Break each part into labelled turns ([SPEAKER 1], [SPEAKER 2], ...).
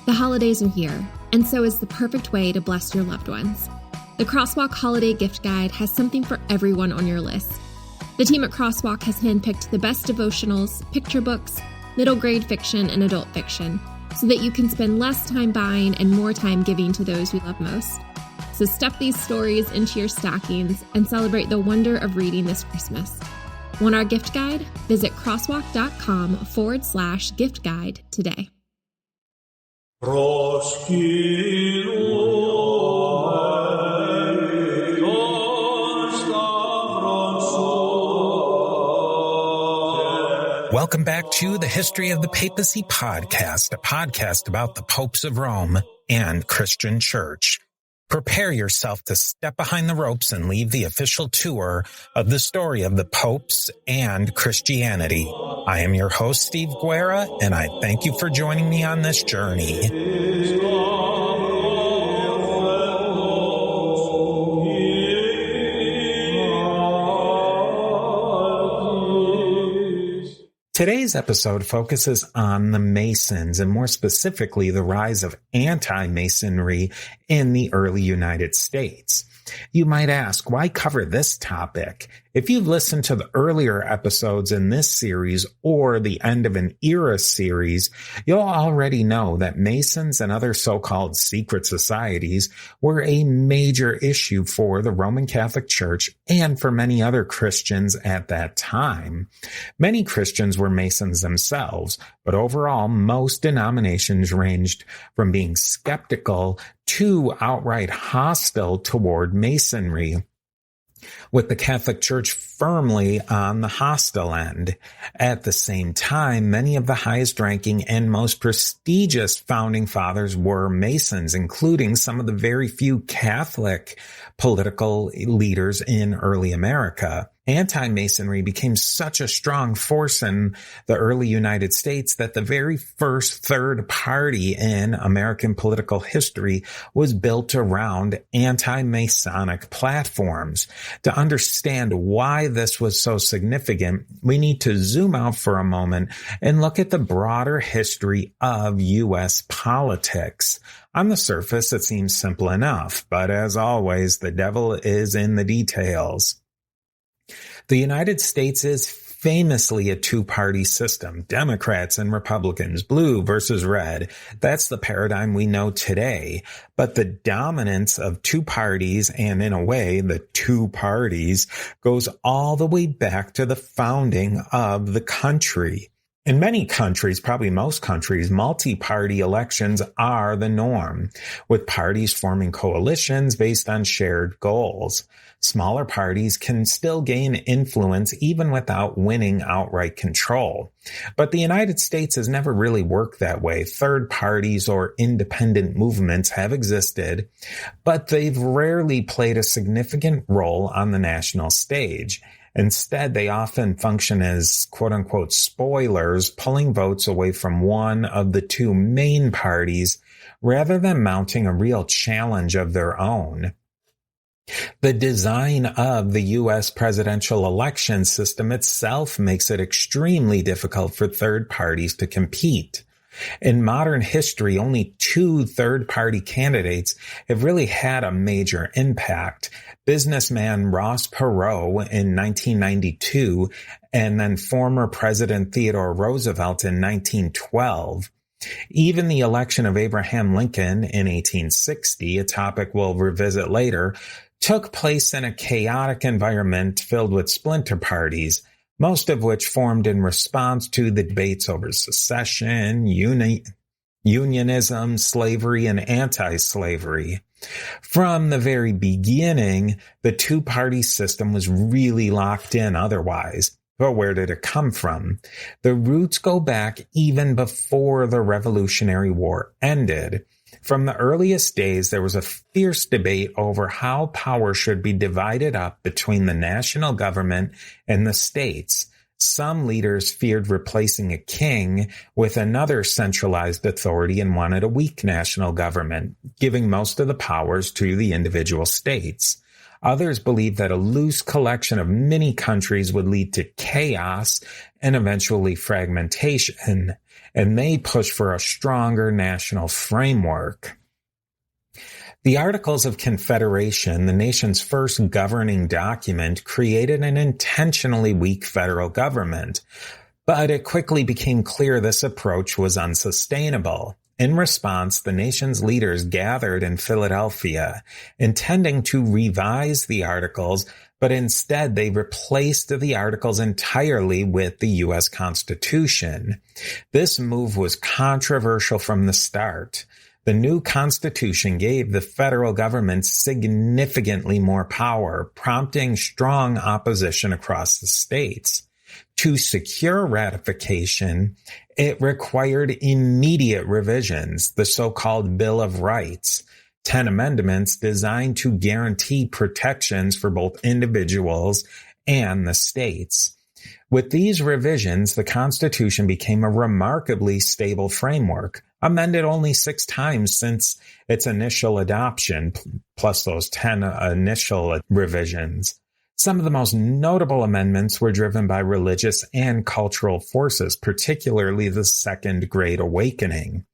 [SPEAKER 1] The holidays are here, and so is the perfect way to bless your loved ones. The Crosswalk Holiday Gift Guide has something for everyone on your list. The team at Crosswalk has handpicked the best devotionals, picture books, middle grade fiction, and adult fiction, so that you can spend less time buying and more time giving to those you love most. So stuff these stories into your stockings and celebrate the wonder of reading this Christmas. Want our gift guide? Visit crosswalk.com/gift guide today.
[SPEAKER 2] Welcome back to the History of the Papacy podcast, a podcast about the popes of Rome and Christian Church. Prepare yourself to step behind the ropes and leave the official tour of the story of the popes and Christianity. I am your host, Steve Guerra, and I thank you for joining me on this journey. Today's episode focuses on the Masons, and more specifically, the rise of anti-Masonry in the early United States. You might ask, why cover this topic? If you've listened to the earlier episodes in this series or the End of an Era series, you'll already know that Masons and other so-called secret societies were a major issue for the Roman Catholic Church and for many other Christians at that time. Many Christians were Masons themselves, but overall, most denominations ranged from being skeptical to outright hostile toward Masonry, with the Catholic Church firmly on the hostile end. At the same time, many of the highest ranking and most prestigious founding fathers were Masons, including some of the very few Catholic political leaders in early America. Anti-Masonry became such a strong force in the early United States that the very first third party in American political history was built around anti-Masonic platforms. To understand why this was so significant, we need to zoom out for a moment and look at the broader history of U.S. politics. On the surface, it seems simple enough, but as always, the devil is in the details. The United States is famously a two-party system, Democrats and Republicans, blue versus red. That's the paradigm we know today. But the dominance of two parties, and in a way, the two parties, goes all the way back to the founding of the country. In many countries, probably most countries, multi-party elections are the norm, with parties forming coalitions based on shared goals. Smaller parties can still gain influence even without winning outright control. But the United States has never really worked that way. Third parties or independent movements have existed, but they've rarely played a significant role on the national stage. Instead, they often function as quote-unquote spoilers, pulling votes away from one of the two main parties rather than mounting a real challenge of their own. The design of the U.S. presidential election system itself makes it extremely difficult for third parties to compete. In modern history, only two third-party candidates have really had a major impact. Businessman Ross Perot in 1992, and then former President Theodore Roosevelt in 1912. Even the election of Abraham Lincoln in 1860, a topic we'll revisit later, took place in a chaotic environment filled with splinter parties, most of which formed in response to the debates over secession, unionism, slavery, and anti-slavery. From the very beginning, the two-party system was really locked in otherwise. But where did it come from? The roots go back even before the Revolutionary War ended. From the earliest days, there was a fierce debate over how power should be divided up between the national government and the states. Some leaders feared replacing a king with another centralized authority and wanted a weak national government, giving most of the powers to the individual states. Others believed that a loose collection of mini countries would lead to chaos and eventually fragmentation, and they pushed for a stronger national framework. The Articles of Confederation, the nation's first governing document, created an intentionally weak federal government, but it quickly became clear this approach was unsustainable. In response, the nation's leaders gathered in Philadelphia, intending to revise the Articles, but instead they replaced the Articles entirely with the U.S. Constitution. This move was controversial from the start. The new Constitution gave the federal government significantly more power, prompting strong opposition across the states. To secure ratification, it required immediate revisions, the so-called Bill of Rights, 10 amendments designed to guarantee protections for both individuals and the states. With these revisions, the Constitution became a remarkably stable framework, amended only 6 times since its initial adoption, plus those 10 initial revisions. Some of the most notable amendments were driven by religious and cultural forces, particularly the Second Great Awakening.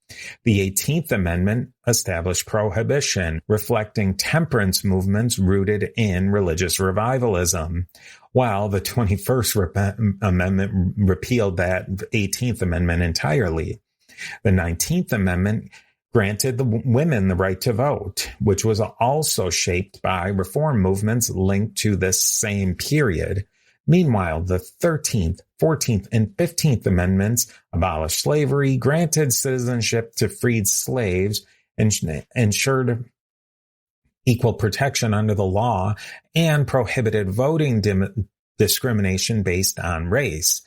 [SPEAKER 2] The 18th Amendment established prohibition, reflecting temperance movements rooted in religious revivalism, while the 21st Amendment repealed that 18th Amendment entirely. The 19th Amendment granted the women the right to vote, which was also shaped by reform movements linked to this same period. Meanwhile, the 13th, 14th, and 15th Amendments abolished slavery, granted citizenship to freed slaves, ensured equal protection under the law, and prohibited voting discrimination based on race,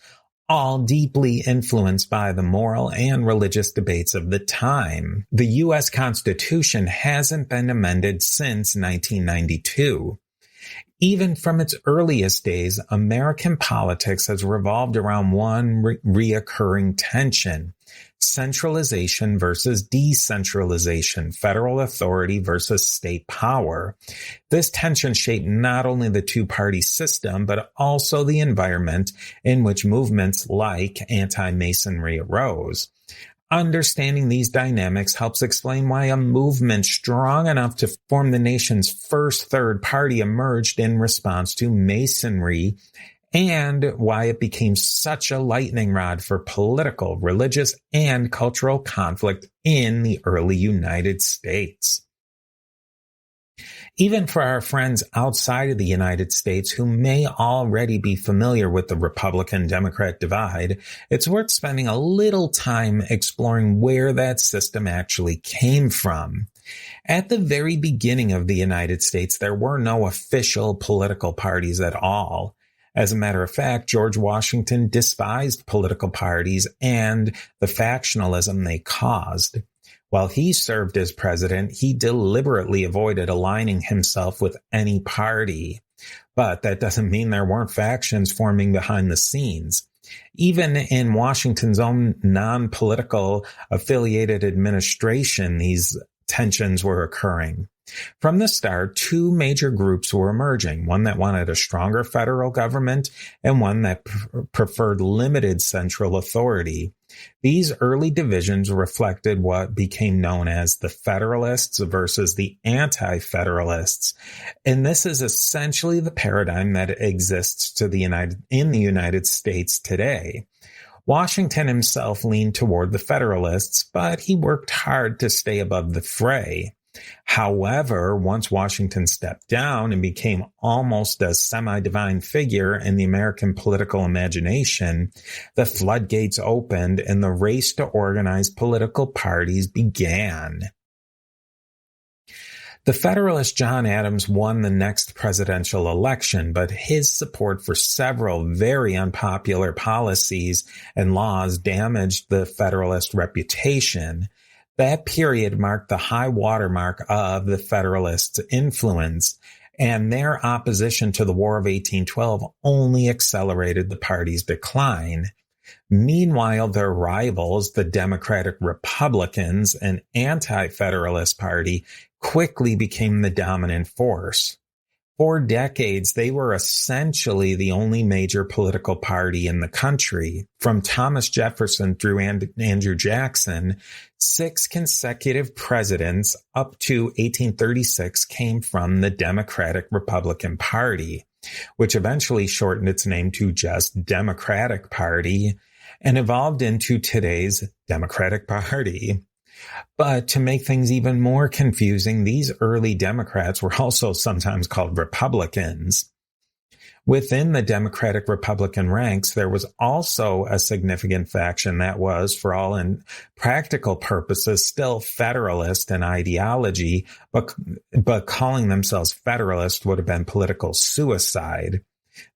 [SPEAKER 2] all deeply influenced by the moral and religious debates of the time. The U.S. Constitution hasn't been amended since 1992. Even from its earliest days, American politics has revolved around one reoccurring tension: centralization versus decentralization, federal authority versus state power. This tension shaped not only the two-party system, but also the environment in which movements like Anti-Masonry arose. Understanding these dynamics helps explain why a movement strong enough to form the nation's first third party emerged in response to Masonry, and why it became such a lightning rod for political, religious, and cultural conflict in the early United States. Even for our friends outside of the United States who may already be familiar with the Republican-Democrat divide, it's worth spending a little time exploring where that system actually came from. At the very beginning of the United States, there were no official political parties at all. As a matter of fact, George Washington despised political parties and the factionalism they caused. While he served as president, he deliberately avoided aligning himself with any party. But that doesn't mean there weren't factions forming behind the scenes. Even in Washington's own non-political affiliated administration, these tensions were occurring. From the start, 2 major groups were emerging, one that wanted a stronger federal government and one that preferred limited central authority. These early divisions reflected what became known as the Federalists versus the Anti-Federalists, and this is essentially the paradigm that exists in the United States today. Washington himself leaned toward the Federalists, but he worked hard to stay above the fray. However, once Washington stepped down and became almost a semi-divine figure in the American political imagination, the floodgates opened and the race to organize political parties began. The Federalist John Adams won the next presidential election, but his support for several very unpopular policies and laws damaged the Federalist reputation. That period marked the high watermark of the Federalists' influence, and their opposition to the War of 1812 only accelerated the party's decline. Meanwhile, their rivals, the Democratic Republicans, an anti-Federalist party, quickly became the dominant force. For decades, they were essentially the only major political party in the country. From Thomas Jefferson through Andrew Jackson, 6 consecutive presidents up to 1836 came from the Democratic Republican Party, which eventually shortened its name to just Democratic Party and evolved into today's Democratic Party. But to make things even more confusing, these early Democrats were also sometimes called Republicans. Within the Democratic Republican ranks, there was also a significant faction that was, for all practical purposes, still Federalist in ideology, but calling themselves Federalist would have been political suicide.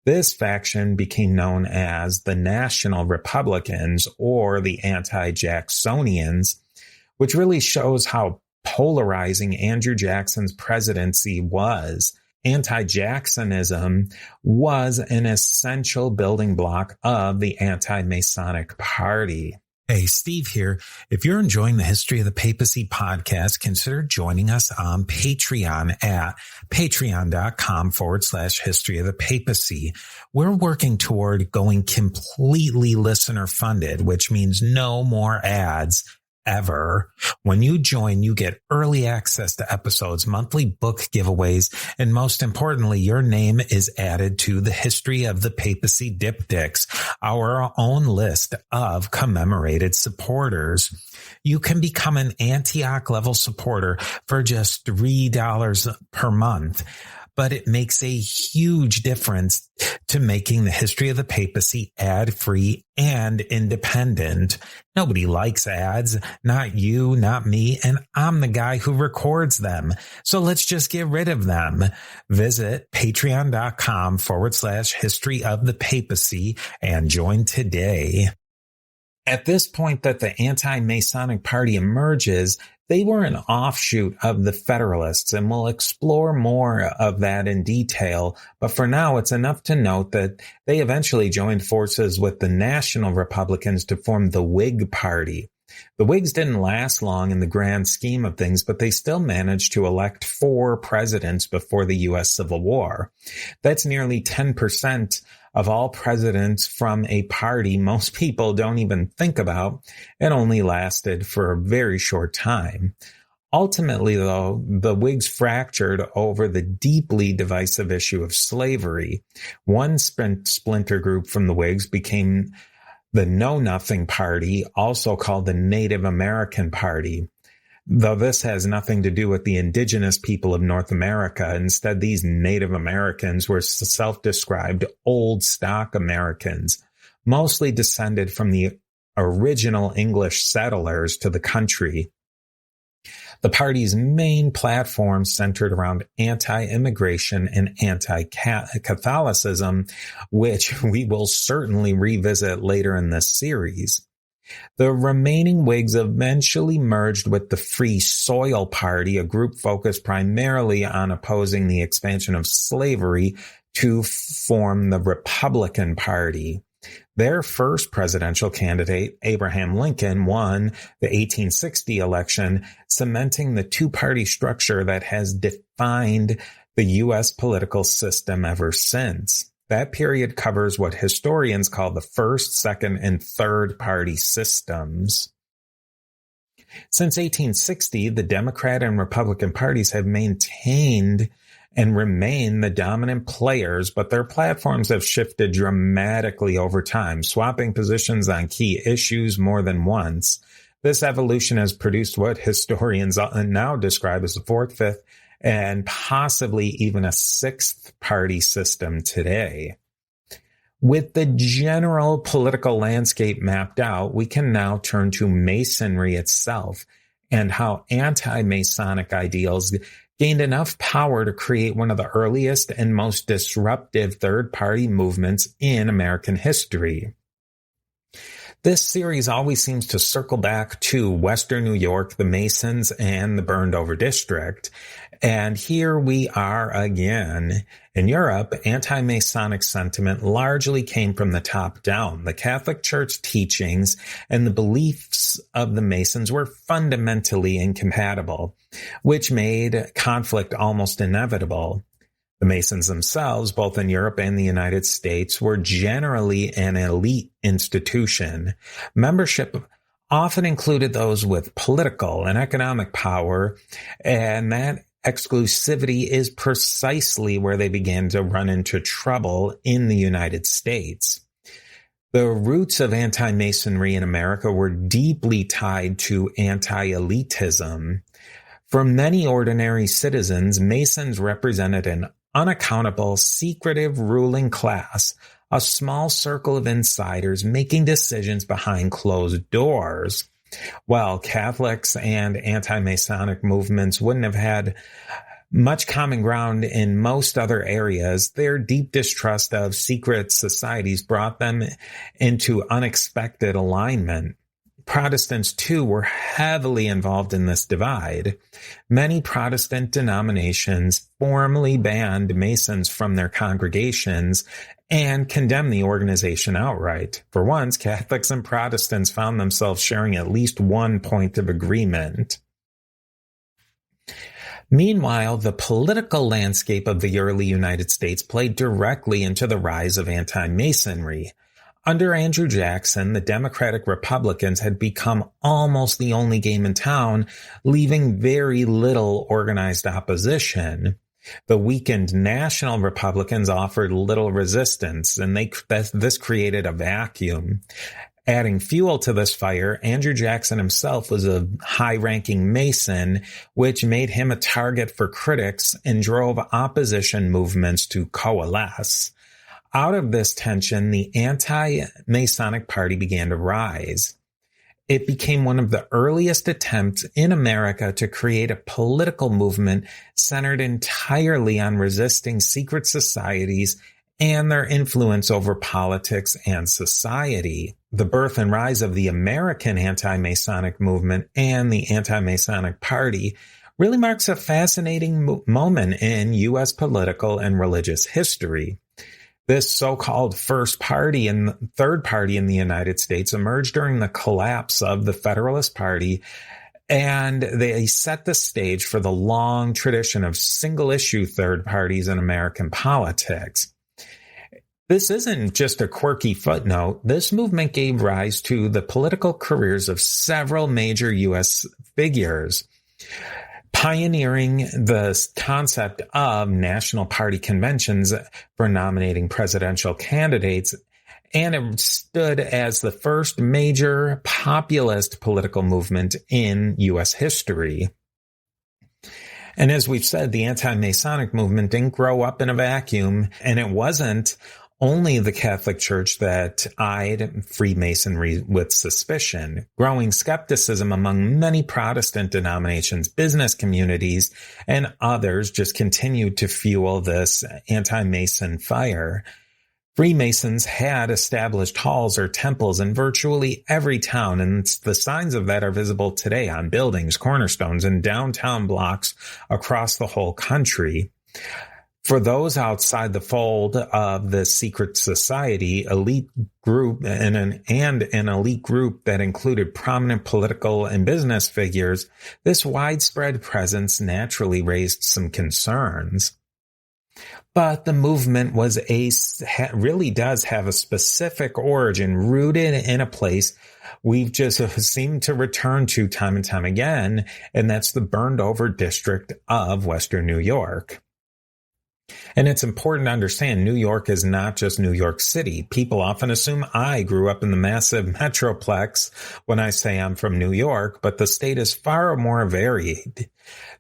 [SPEAKER 2] This faction became known as the National Republicans or the Anti-Jacksonians, which really shows how polarizing Andrew Jackson's presidency was. Anti-Jacksonism was an essential building block of the Anti-Masonic Party. Hey, Steve here. If you're enjoying the History of the Papacy podcast, consider joining us on Patreon at patreon.com/History of the Papacy. We're working toward going completely listener funded, which means no more ads ever. When you join, you get early access to episodes, monthly book giveaways, and most importantly, your name is added to the History of the Papacy Diptychs, our own list of commemorated supporters. You can become an Antioch level supporter for just $3 per month. But it makes a huge difference to making the History of the Papacy ad-free and independent. Nobody likes ads, not you, not me, and I'm the guy who records them. So let's just get rid of them. Visit patreon.com/History of the Papacy and join today. At this point that the Anti-Masonic Party emerges, they were an offshoot of the Federalists, and we'll explore more of that in detail. But for now, it's enough to note that they eventually joined forces with the National Republicans to form the Whig Party. The Whigs didn't last long in the grand scheme of things, but they still managed to elect 4 presidents before the U.S. Civil War. That's nearly 10% of all presidents from a party most people don't even think about. It only lasted for a very short time. Ultimately, though, the Whigs fractured over the deeply divisive issue of slavery. One splinter group from the Whigs became the Know Nothing Party, also called the Native American Party. Though this has nothing to do with the indigenous people of North America. Instead, these Native Americans were self-described old stock Americans, mostly descended from the original English settlers to the country. The party's main platform centered around anti-immigration and anti-Catholicism, which we will certainly revisit later in this series. The remaining Whigs eventually merged with the Free Soil Party, a group focused primarily on opposing the expansion of slavery, to form the Republican Party. Their first presidential candidate, Abraham Lincoln, won the 1860 election, cementing the two-party structure that has defined the U.S. political system ever since. That period covers what historians call the first, second, and third party systems. Since 1860, the Democrat and Republican parties have maintained and remain the dominant players, but their platforms have shifted dramatically over time, swapping positions on key issues more than once. This evolution has produced what historians now describe as the fourth, fifth, and possibly even a sixth party system today. With the general political landscape mapped out, we can now turn to Masonry itself and how anti-Masonic ideals gained enough power to create one of the earliest and most disruptive third-party movements in American history. This series always seems to circle back to Western New York, the Masons, and the Burned Over District. And here we are again. In Europe, anti-Masonic sentiment largely came from the top down. The Catholic Church teachings and the beliefs of the Masons were fundamentally incompatible, which made conflict almost inevitable. The Masons themselves, both in Europe and the United States, were generally an elite institution. Membership often included those with political and economic power, and that exclusivity is precisely where they began to run into trouble in the United States. The roots of anti-Masonry in America were deeply tied to anti-elitism. For many ordinary citizens, Masons represented an unaccountable, secretive ruling class, a small circle of insiders making decisions behind closed doors. While Catholics and anti-Masonic movements wouldn't have had much common ground in most other areas, their deep distrust of secret societies brought them into unexpected alignment. Protestants, too, were heavily involved in this divide. Many Protestant denominations formally banned Masons from their congregations and condemned the organization outright. For once, Catholics and Protestants found themselves sharing at least one point of agreement. Meanwhile, the political landscape of the early United States played directly into the rise of anti-Masonry. Under Andrew Jackson, the Democratic Republicans had become almost the only game in town, leaving very little organized opposition. The weakened National Republicans offered little resistance, and this created a vacuum. Adding fuel to this fire, Andrew Jackson himself was a high-ranking Mason, which made him a target for critics and drove opposition movements to coalesce. Out of this tension, the Anti-Masonic Party began to rise. It became one of the earliest attempts in America to create a political movement centered entirely on resisting secret societies and their influence over politics and society. The birth and rise of the American anti-Masonic movement and the Anti-Masonic Party really marks a fascinating moment in U.S. political and religious history. This so-called first party and third party in the United States emerged during the collapse of the Federalist Party, and they set the stage for the long tradition of single-issue third parties in American politics. This isn't just a quirky footnote. This movement gave rise to the political careers of several major U.S. figures, pioneering the concept of national party conventions for nominating presidential candidates, and it stood as the first major populist political movement in U.S. history. And as we've said, the anti-Masonic movement didn't grow up in a vacuum, and it wasn't only the Catholic Church that eyed Freemasonry with suspicion. Growing skepticism among many Protestant denominations, business communities, and others just continued to fuel this anti-Mason fire. Freemasons had established halls or temples in virtually every town, and the signs of that are visible today on buildings, cornerstones, and downtown blocks across the whole country. For those outside the fold of the secret society, elite group and an elite group that included prominent political and business figures, this widespread presence naturally raised some concerns. But the movement really does have a specific origin rooted in a place we've just seemed to return to time and time again, and that's the burned over district of Western New York. And it's important to understand New York is not just New York City. People often assume I grew up in the massive metroplex when I say I'm from New York, but the state is far more varied.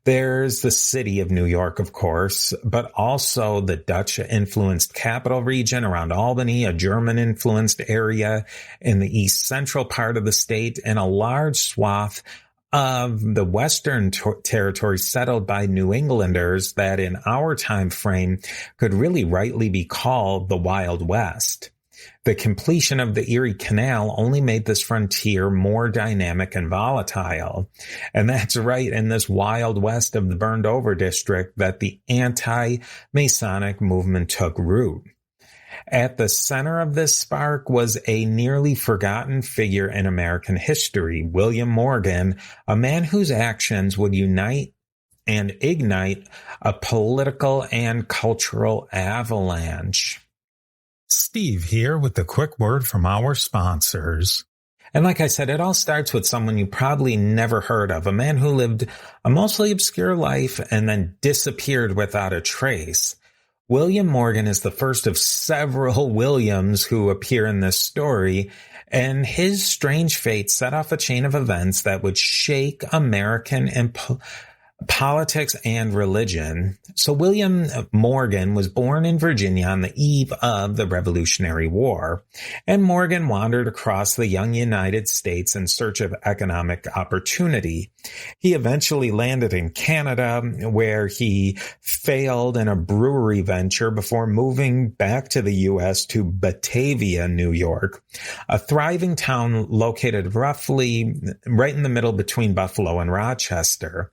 [SPEAKER 2] There's the city of New York, of course, but also the Dutch-influenced capital region around Albany, a German-influenced area in the east central part of the state, and a large swath of the western territory settled by New Englanders that in our time frame could really rightly be called the Wild West. The completion of the Erie Canal only made this frontier more dynamic and volatile. And that's right in this Wild West of the burned over district that the anti-Masonic movement took root. At the center of this spark was a nearly forgotten figure in American history, William Morgan, a man whose actions would unite and ignite a political and cultural avalanche. Steve here with a quick word from our sponsors. And like I said, it all starts with someone you probably never heard of, a man who lived a mostly obscure life and then disappeared without a trace. William Morgan is the first of several Williams who appear in this story, and his strange fate set off a chain of events that would shake American politics and religion. So William Morgan was born in Virginia on the eve of the Revolutionary War, and Morgan wandered across the young United States in search of economic opportunity. He eventually landed in Canada, where he failed in a brewery venture before moving back to the U.S. to Batavia, New York, a thriving town located roughly right in the middle between Buffalo and Rochester.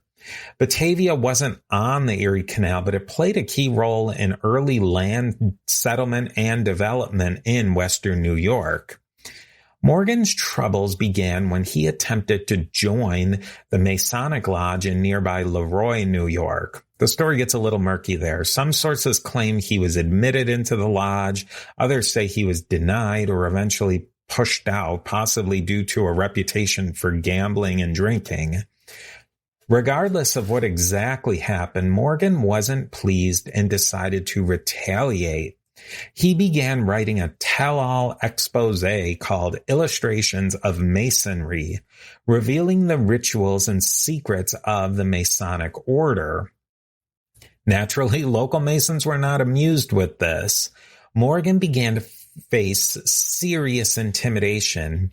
[SPEAKER 2] Batavia wasn't on the Erie Canal, but it played a key role in early land settlement and development in Western New York. Morgan's troubles began when he attempted to join the Masonic Lodge in nearby Leroy, New York. The story gets a little murky there. Some sources claim he was admitted into the lodge. Others say he was denied or eventually pushed out, possibly due to a reputation for gambling and drinking. Regardless of what exactly happened, Morgan wasn't pleased and decided to retaliate. He began writing a tell-all expose called Illustrations of Masonry, revealing the rituals and secrets of the Masonic order. Naturally, local Masons were not amused with this. Morgan began to face serious intimidation.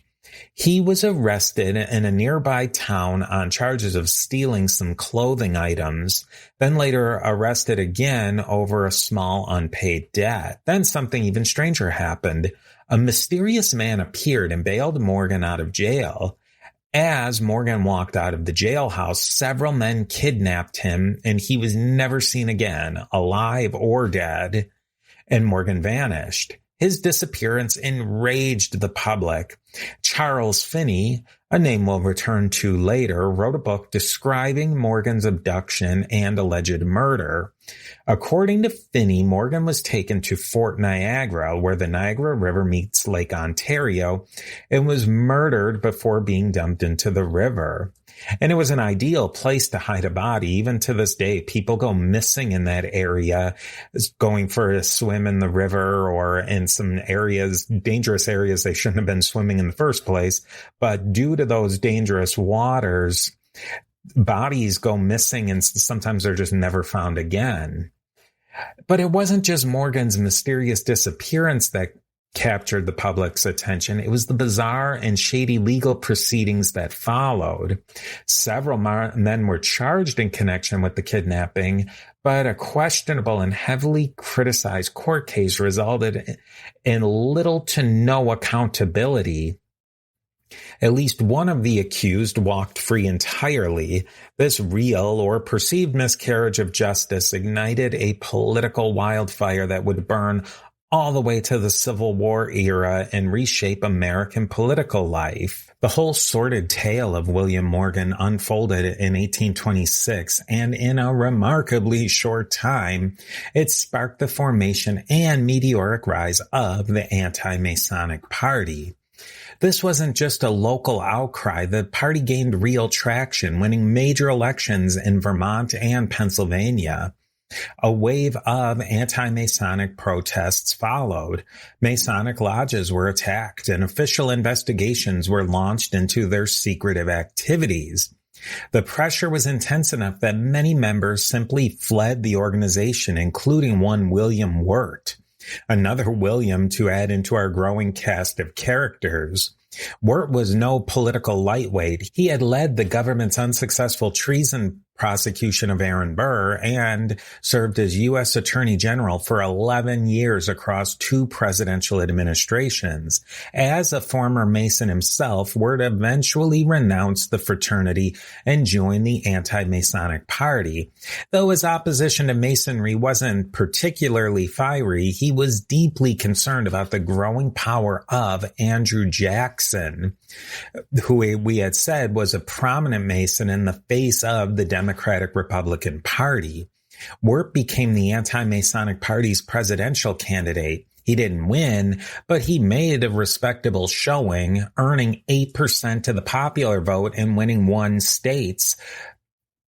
[SPEAKER 2] He was arrested in a nearby town on charges of stealing some clothing items, then later arrested again over a small unpaid debt. Then something even stranger happened. A mysterious man appeared and bailed Morgan out of jail. As Morgan walked out of the jailhouse, several men kidnapped him, and he was never seen again, alive or dead, and Morgan vanished. His disappearance enraged the public. Charles Finney, a name we'll return to later, wrote a book describing Morgan's abduction and alleged murder. According to Finney, Morgan was taken to Fort Niagara, where the Niagara River meets Lake Ontario, and was murdered before being dumped into the river. And it was an ideal place to hide a body. Even to this day, people go missing in that area, going for a swim in the river or in some areas, dangerous areas they shouldn't have been swimming in the first place. But due to those dangerous waters, bodies go missing and sometimes they're just never found again. But it wasn't just Morgan's mysterious disappearance that captured the public's attention. It was the bizarre and shady legal proceedings that followed. Several men were charged in connection with the kidnapping, but a questionable and heavily criticized court case resulted in little to no accountability. At least one of the accused walked free entirely. This real or perceived miscarriage of justice ignited a political wildfire that would burn all the way to the Civil War era and reshape American political life. The whole sordid tale of William Morgan unfolded in 1826, and in a remarkably short time, it sparked the formation and meteoric rise of the Anti-Masonic Party. This wasn't just a local outcry. The party gained real traction, winning major elections in Vermont and Pennsylvania. A wave of anti-Masonic protests followed. Masonic lodges were attacked, and official investigations were launched into their secretive activities. The pressure was intense enough that many members simply fled the organization, including one William Wirt, another William to add into our growing cast of characters. Wirt was no political lightweight. He had led the government's unsuccessful treason prosecution of Aaron Burr and served as U.S. Attorney General for 11 years across 2 presidential administrations. As a former Mason himself, Wirt eventually renounced the fraternity and joined the Anti-Masonic Party. Though his opposition to Masonry wasn't particularly fiery, he was deeply concerned about the growing power of Andrew Jackson, who we had said was a prominent Mason in the face of the Democratic Republican Party. Wirt became the Anti-Masonic Party's presidential candidate. He didn't win, but he made a respectable showing, earning 8% of the popular vote and winning one state's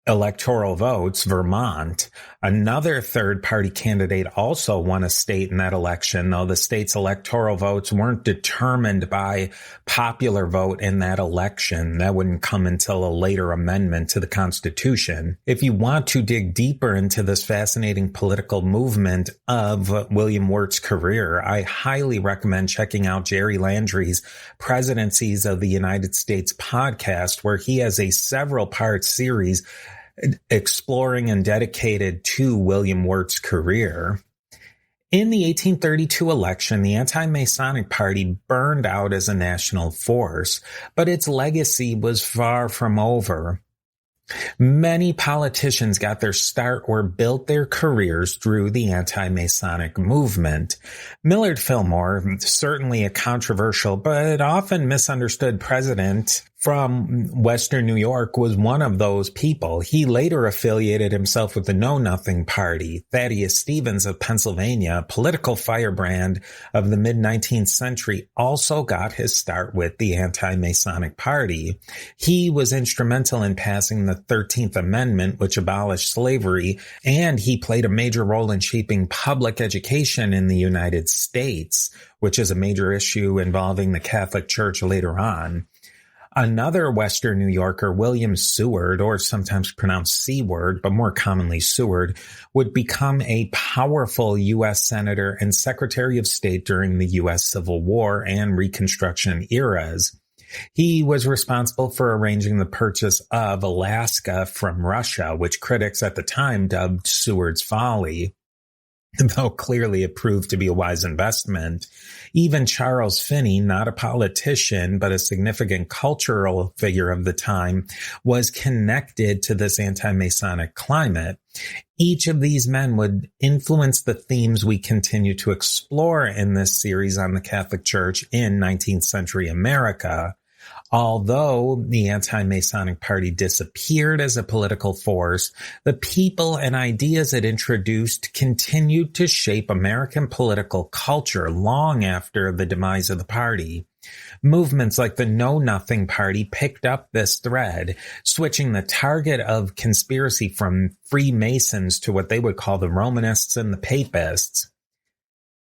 [SPEAKER 2] electoral votes, Vermont. Another third-party candidate also won a state in that election, though the state's electoral votes weren't determined by popular vote in that election. That wouldn't come until a later amendment to the Constitution. If you want to dig deeper into this fascinating political movement of William Wirt's career, I highly recommend checking out Jerry Landry's Presidencies of the United States podcast, where he has a several-part series exploring and dedicated to William Wirt's career. In the 1832 election, the Anti-Masonic Party burned out as a national force, but its legacy was far from over. Many politicians got their start or built their careers through the anti-Masonic movement. Millard Fillmore, certainly a controversial but often misunderstood president from Western New York, was one of those people. He later affiliated himself with the Know Nothing Party. Thaddeus Stevens of Pennsylvania, a political firebrand of the mid-19th century, also got his start with the Anti-Masonic Party. He was instrumental in passing the 13th Amendment, which abolished slavery, and he played a major role in shaping public education in the United States, which is a major issue involving the Catholic Church later on. Another Western New Yorker, William Seward, or sometimes pronounced Seward, but more commonly Seward, would become a powerful U.S. Senator and Secretary of State during the U.S. Civil War and Reconstruction eras. He was responsible for arranging the purchase of Alaska from Russia, which critics at the time dubbed Seward's folly, though clearly it proved to be a wise investment. Even Charles Finney, not a politician, but a significant cultural figure of the time, was connected to this anti-Masonic climate. Each of these men would influence the themes we continue to explore in this series on the Catholic Church in 19th century America. Although the Anti-Masonic Party disappeared as a political force, the people and ideas it introduced continued to shape American political culture long after the demise of the party. Movements like the Know Nothing Party picked up this thread, switching the target of conspiracy from Freemasons to what they would call the Romanists and the Papists.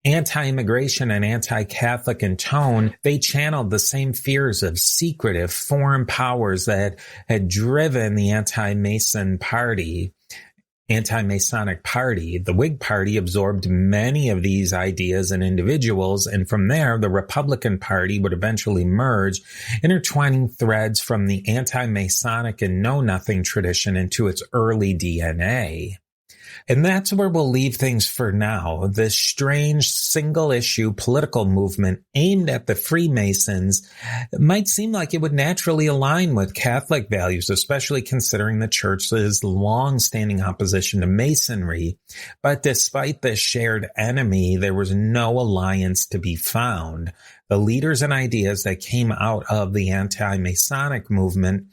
[SPEAKER 2] Anti-immigration and anti-Catholic in tone, they channeled the same fears of secretive foreign powers that had driven the Anti-Masonic Party. The Whig Party absorbed many of these ideas and individuals, and from there, the Republican Party would eventually merge, intertwining threads from the anti-Masonic and Know-Nothing tradition into its early DNA. And that's where we'll leave things for now. This strange single-issue political movement aimed at the Freemasons might seem like it would naturally align with Catholic values, especially considering the Church's long-standing opposition to Masonry. But despite this shared enemy, there was no alliance to be found. The leaders and ideas that came out of the anti-Masonic movement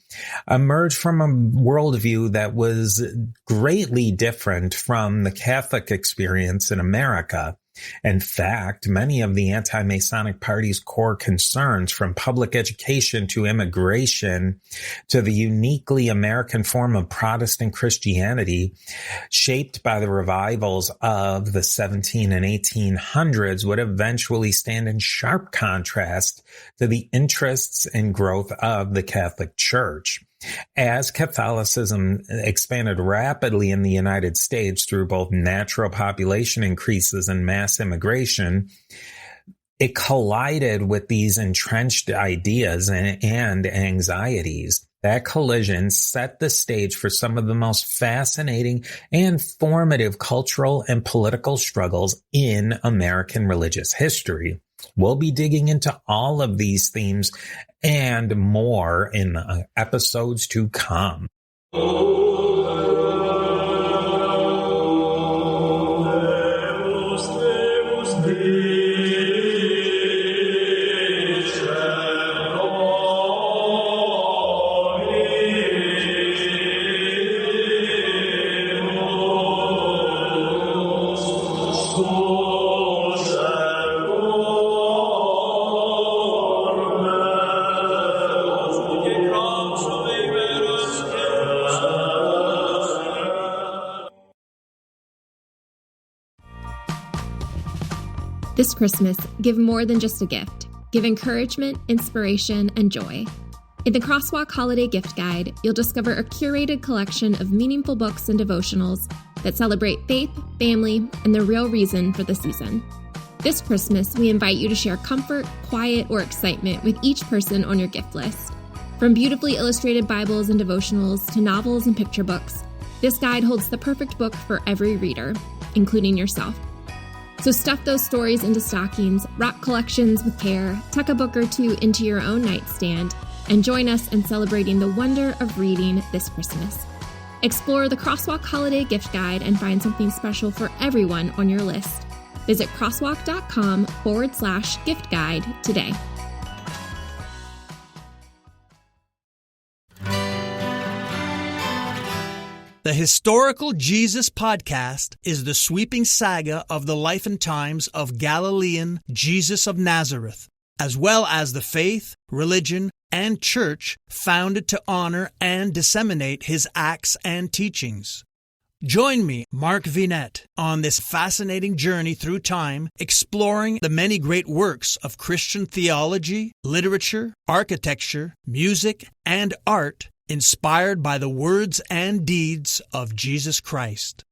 [SPEAKER 2] emerged from a worldview that was greatly different from the Catholic experience in America. In fact, many of the Anti-Masonic Party's core concerns, from public education to immigration to the uniquely American form of Protestant Christianity, shaped by the revivals of the 17 and 1800s, would eventually stand in sharp contrast to the interests and growth of the Catholic Church. As Catholicism expanded rapidly in the United States through both natural population increases and mass immigration, it collided with these entrenched ideas and anxieties. That collision set the stage for some of the most fascinating and formative cultural and political struggles in American religious history. We'll be digging into all of these themes and more in episodes to come.
[SPEAKER 1] This Christmas, give more than just a gift. Give encouragement, inspiration, and joy. In the Crosswalk Holiday Gift Guide, you'll discover a curated collection of meaningful books and devotionals that celebrate faith, family, and the real reason for the season. This Christmas, we invite you to share comfort, quiet, or excitement with each person on your gift list. From beautifully illustrated Bibles and devotionals to novels and picture books, this guide holds the perfect book for every reader, including yourself. So stuff those stories into stockings, wrap collections with care, tuck a book or two into your own nightstand, and join us in celebrating the wonder of reading this Christmas. Explore the Crosswalk Holiday Gift Guide and find something special for everyone on your list. Visit crosswalk.com/gift guide today.
[SPEAKER 3] The Historical Jesus Podcast is the sweeping saga of the life and times of Galilean Jesus of Nazareth, as well as the faith, religion, and church founded to honor and disseminate his acts and teachings. Join me, Mark Vinette, on this fascinating journey through time, exploring the many great works of Christian theology, literature, architecture, music, and art inspired by the words and deeds of Jesus Christ.